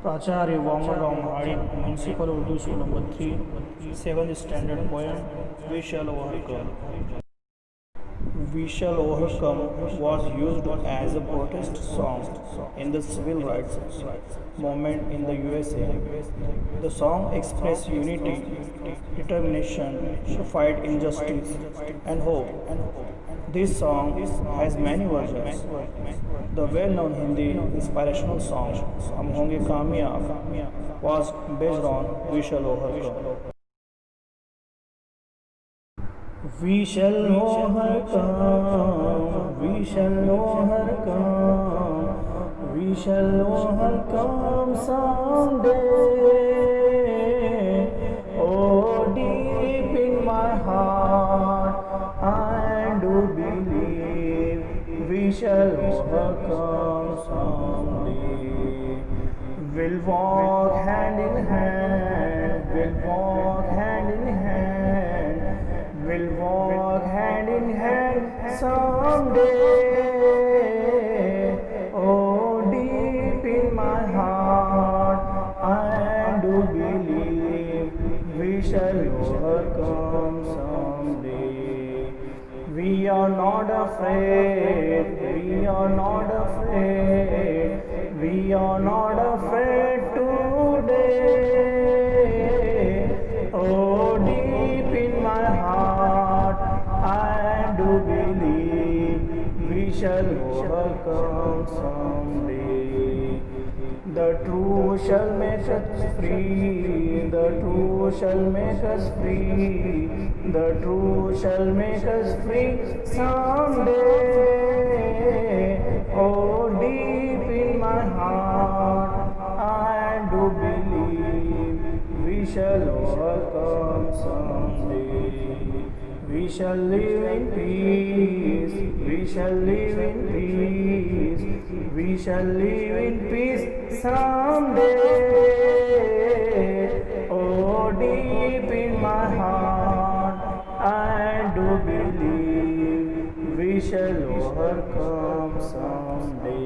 प्राचार्य Wamanrao Mahadik, Municipal Urdu School number 3, 7th standard poem, We Shall Overcome. We Shall Overcome was used as a protest song in the civil rights movement in the USA. The song expressed unity, determination to fight injustice, and hope. This song has many versions. The well-known Hindi inspirational song "हम होंगे कामयाब" was based on "We Shall Overcome." We shall overcome, we shall overcome, we shall overcome someday. Oh, deep in my heart, I do believe we shall overcome someday. We'll walk hand in hand, we'll walk hand in hand, we'll walk hand in hand someday. Oh, deep in my heart, I do believe we shall overcome someday. We are not afraid, we are not afraid, we are not afraid today. Oh, deep in my heart, I do believe we shall overcome someday. The truth shall make us free, the truth shall make us free, the truth shall make us free someday. Oh, deep in my heart, I do believe we shall overcome someday. We shall live in peace, we shall live in peace, we shall live in peace someday. Oh, deep in my heart, I do believe we shall overcome someday.